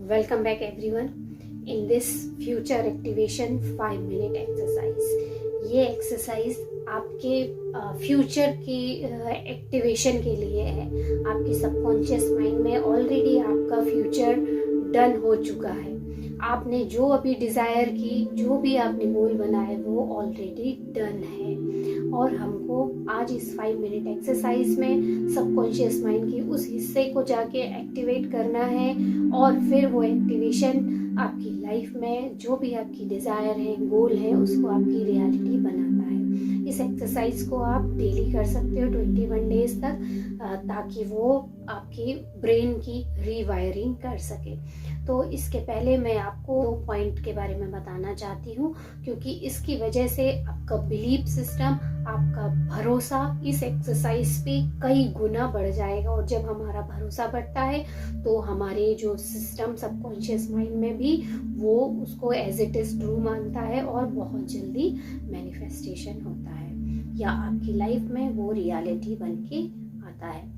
Welcome back everyone in this future activation 5 minute exercise। ये exercise आपके future की activation के लिए है। आपके सबकॉन्शियस माइंड में ऑलरेडी आपका फ्यूचर डन हो चुका है। आपने जो अभी डिज़ायर की, जो भी आपने गोल बनाए वो ऑलरेडी डन है। और हमको आज इस 5 मिनट एक्सरसाइज में सबकॉन्शियस माइंड के उस हिस्से को जाके एक्टिवेट करना है और फिर वो एक्टिवेशन आपकी लाइफ में जो भी आपकी डिज़ायर है, गोल है, उसको आपकी रियलिटी बनाता है। इस एक्सरसाइज को आप डेली कर सकते हो 21 डेज तक, ताकि वो आपकी ब्रेन की रीवायरिंग कर सके। तो इसके पहले मैं आपको 2 पॉइंट के बारे में बताना चाहती हूँ, क्योंकि इसकी वजह से आपका बिलीफ सिस्टम, आपका भरोसा इस एक्सरसाइज पे कई गुना बढ़ जाएगा। और जब हमारा भरोसा बढ़ता है तो हमारे जो सिस्टम सबकॉन्शियस माइंड में भी वो उसको एज इट इज ट्रू मानता है और बहुत जल्दी मैनिफेस्टेशन होता है, या आपकी लाइफ में वो रियलिटी बन के आता है।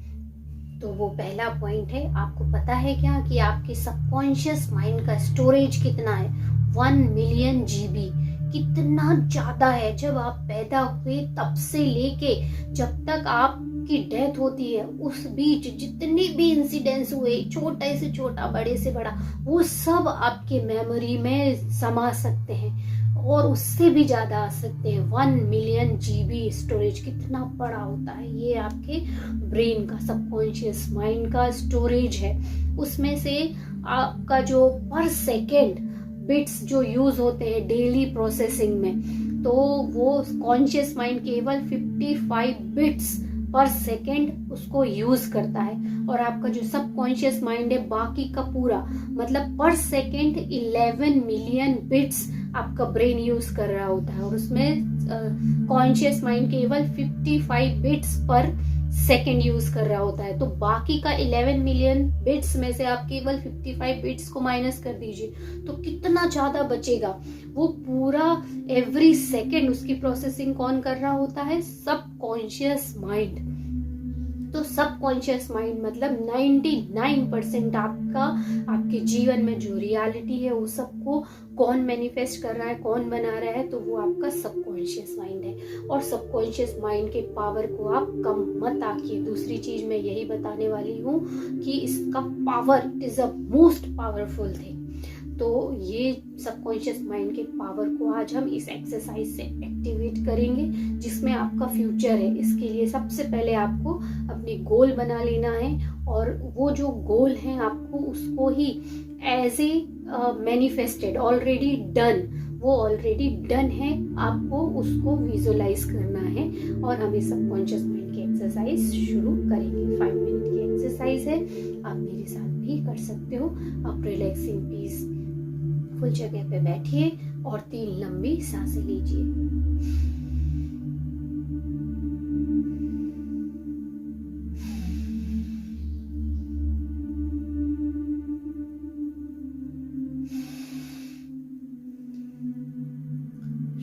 तो वो पहला पॉइंट है। आपको पता है क्या कि आपके सबकॉन्शियस माइंड का स्टोरेज कितना है? 1 मिलियन GB। कितना ज्यादा है। जब आप पैदा हुए तब से लेके जब तक आपकी डेथ होती है, उस बीच जितने भी इंसिडेंट्स हुए, छोटे से छोटा, बड़े से बड़ा, वो सब आपके मेमोरी में समा सकते हैं और उससे भी ज्यादा आ सकते हैं। 1 मिलियन GB स्टोरेज कितना बड़ा होता है। ये आपके ब्रेन का, सबकॉन्शियस माइंड का स्टोरेज है। उसमें से आपका जो पर सेकेंड बिट्स जो यूज होते हैं डेली प्रोसेसिंग में, तो वो कॉन्शियस माइंड केवल 55 बिट्स पर सेकेंड उसको यूज करता है। और आपका जो सबकॉन्शियस माइंड है बाकी का पूरा, मतलब पर सेकेंड 11 मिलियन बिट्स आपका ब्रेन यूज कर रहा होता है। और उसमें कॉन्शियस माइंड केवल 55 बिट्स पर सेकेंड यूज कर रहा होता है। तो बाकी का 11 मिलियन बिट्स में से आप केवल 55 बिट्स को माइनस कर दीजिए, तो कितना ज्यादा बचेगा। वो पूरा एवरी सेकेंड उसकी प्रोसेसिंग कौन कर रहा होता है? Subconscious mind. तो सबकॉन्शियस माइंड मतलब 99% आपके जीवन में जो रियलिटी है वो सबको कौन मैनिफेस्ट कर रहा है, कौन बना रहा है? तो वो आपका सबकॉन्शियस माइंड है। और सबकॉन्शियस माइंड के पावर को आप कम मत आंकिए। दूसरी चीज मैं यही बताने वाली हूँ कि इसका power, it is a most powerful thing. तो ये सबकॉन्शियस माइंड के पावर को आज हम इस एक्सरसाइज से एक्टिवेट करेंगे, जिसमें आपका फ्यूचर है। इसके लिए सबसे पहले आपको अपने गोल बना लेना है, और वो जो गोल है आपको उसको ही as a manifested, already done, वो ऑलरेडी डन है, आपको उसको विजुअलाइज करना है। और हम इस सबकॉन्शियस माइंड की एक्सरसाइज शुरू करेंगे। 5 मिनट की एक्सरसाइज है, आप मेरे साथ भी कर सकते हो। आप रिलैक्सिंग पीस फुल जगह पे बैठिए और 3 लंबी सांसें लीजिए।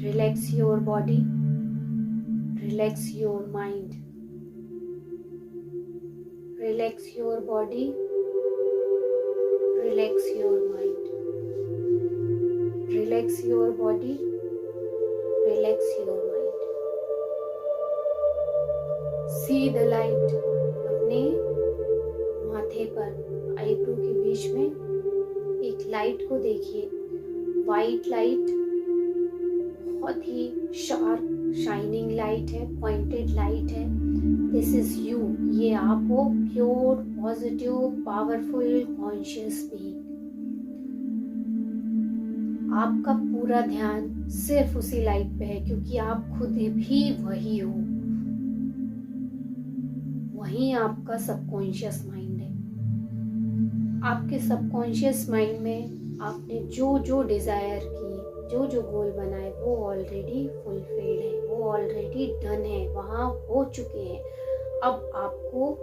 Relax your body, relax your mind, relax your body, relax your mind, relax your body, relax your mind. See the light. अपने माथे पर, आईब्रो के बीच में एक लाइट को देखिए। वाइट लाइट, बहुत ही शार्प शाइनिंग लाइट है, पॉइंटेड लाइट है। This is you. ये आप हो, pure, positive, powerful, conscious being. आपका पूरा ध्यान सिर्फ उसी लाइट पे है, क्योंकि आप खुद भी वही हो। वही आपका सबकॉन्शियस माइंड है। आपके सबकॉन्शियस माइंड में आपने जो जो डिजायर की, जो जो गोल बनाए, वो ऑलरेडी फुलफिल्ड है, वो ऑलरेडी डन है, वहां हो चुके हैं। अब आपको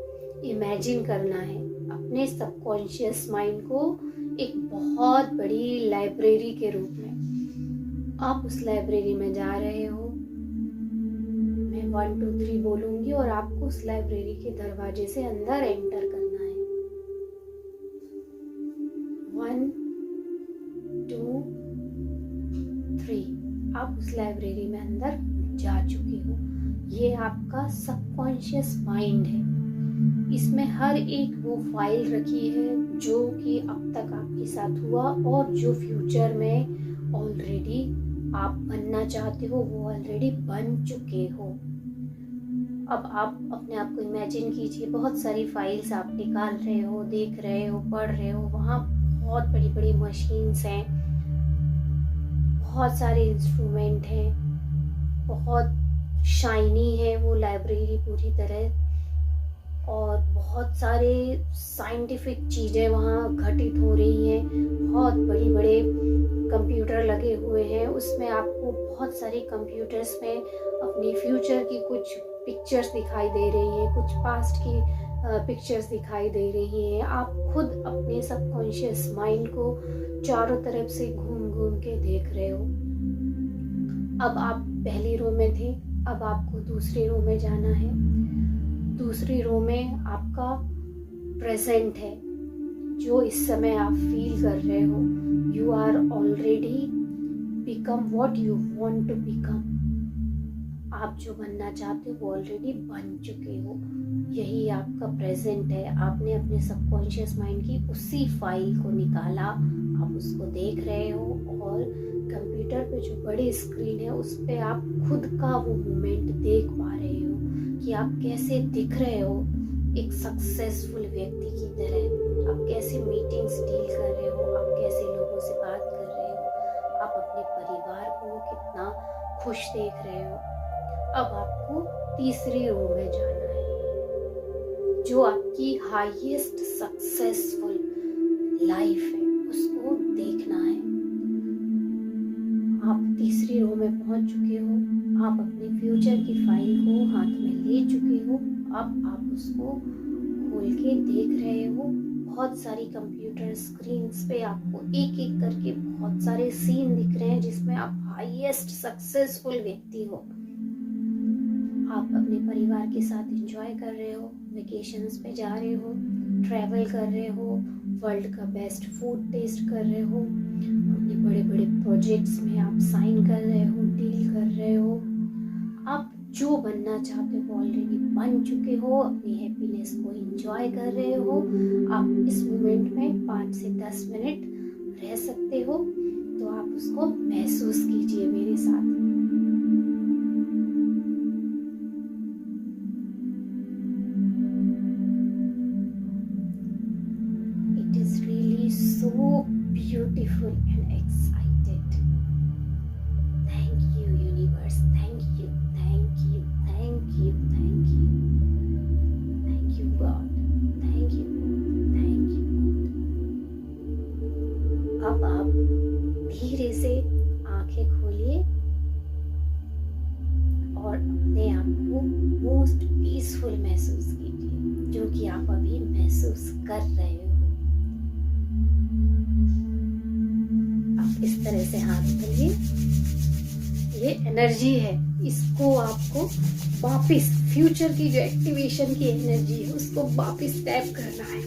इमेजिन करना है अपने सबकॉन्शियस माइंड को एक बहुत बड़ी लाइब्रेरी के रूप में। आप उस लाइब्रेरी में जा रहे हो। मैं 1 2 3 बोलूंगी और आपको उस लाइब्रेरी के दरवाजे से अंदर एंटर करना है। 1 आप उस लाइब्रेरी में अंदर जा चुके हो। ये आपका सबकॉन्शियस माइंड है। इसमें हर एक वो फाइल रखी है जो कि अब तक आपके साथ हुआ और जो फ्यूचर में ऑलरेडी आप बनना चाहते हो, वो ऑलरेडी बन चुके हो। अब आप अपने आप को इमेजिन कीजिए, बहुत सारी फाइल्स आप निकाल रहे हो, देख रहे हो, पढ़ रहे हो। वहाँ बहुत बड़ी बड़ी मशीन्स हैं, बहुत सारे इंस्ट्रूमेंट हैं, बहुत शाइनी है वो लाइब्रेरी पूरी तरह, और बहुत सारे साइंटिफिक चीज़ें वहाँ घटित हो रही हैं। बहुत बड़े बड़े कंप्यूटर लगे हुए हैं, उसमें आपको बहुत सारी कंप्यूटर्स में अपनी फ्यूचर की कुछ पिक्चर्स दिखाई दे रही हैं, कुछ पास्ट की पिक्चर्स दिखाई दे रही हैं। आप खुद अपने सबकॉन्शियस माइंड को चारों तरफ से घूम घूम के देख रहे हो। अब आप पहली रो में थे, अब आपको दूसरी रो में जाना है। दूसरी रो में आपका प्रेजेंट है, जो इस समय आप फील कर रहे हो। You are already become what you want to become. आप जो बनना चाहते हो वो ऑलरेडी बन चुके हो। यही आपका प्रेजेंट है। आपने अपने सबकॉन्शियस माइंड की उसी फाइल को निकाला, आप उसको देख रहे हो, और कंप्यूटर पे जो बड़ी स्क्रीन है उस पे आप खुद का वो मोमेंट देख पा रहे हो कि आप कैसे दिख रहे हो एक सक्सेसफुल व्यक्ति की तरह। आप कैसे मीटिंग्स डील कर रहे हो, आप कैसे लोगों से बात कर रहे हो, आप अपने परिवार को कितना खुश देख रहे हो। अब आपको तीसरी रो में जाना है, जो आपकी हाईएस्ट सक्सेसफुल लाइफ है, उसको देखना है। आप तीसरी रो में पहुंच चुके हो। आप अपने फ्यूचर की फाइल को हाथ में ले चुके हो। अब आप उसको खोल के देख रहे हो। बहुत सारी कंप्यूटर स्क्रीन्स पे आपको एक एक करके बहुत सारे सीन दिख रहे हैं जिसमें आप हाईएस्ट सक्सेसफुल व्यक्ति हो। आप अपने परिवार के साथ एंजॉय कर रहे हो, वेकेशंस पे जा रहे हो, ट्रैवल कर रहे हो, वर्ल्ड का बेस्ट फूड टेस्ट कर रहे हो, अपने बड़े बड़े प्रोजेक्ट्स में आप साइन कर रहे हो, डील कर रहे हो। आप जो बनना चाहते हो ऑलरेडी बन चुके हो, अपनी हैप्पीनेस को एंजॉय कर रहे हो। आप इस मोमेंट में 5 से 10 मिनट रह सकते हो, तो आप उसको महसूस कीजिए मेरे साथ। It is really so beautiful and excited. Thank you, universe. Thank you, thank you, thank you, thank you. Thank you, God. Thank you, thank you. अब आप धीरे से आंखें खोलिए और अपने आप को मोस्ट पीसफुल महसूस कीजिए, जो कि आप अभी महसूस कर रहे हो। आप इस तरह से हाथ खोलिए। ये एनर्जी है, इसको आपको वापस फ्यूचर की जो एक्टिवेशन की एनर्जी है उसको वापस टैप करना है।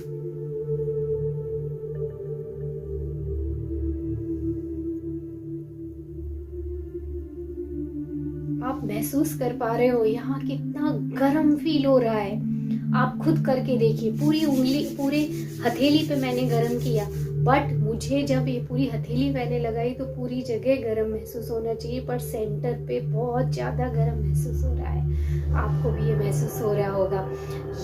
आप महसूस कर पा रहे हो यहाँ कितना गर्म फील हो रहा है। आप खुद करके देखिए। पूरी उंगली, पूरे हथेली पे मैंने गर्म किया, बट मुझे जब ये पूरी हथेली मैंने लगाई तो पूरी जगह गर्म महसूस होना चाहिए, पर सेंटर पे बहुत ज़्यादा गर्म महसूस हो रहा है। आपको भी ये महसूस हो रहा होगा।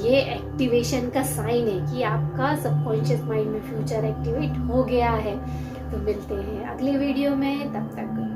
ये एक्टिवेशन का साइन है कि आपका सबकॉन्शियस माइंड में फ्यूचर एक्टिवेट हो गया है। तो मिलते हैं अगले वीडियो में, तब तक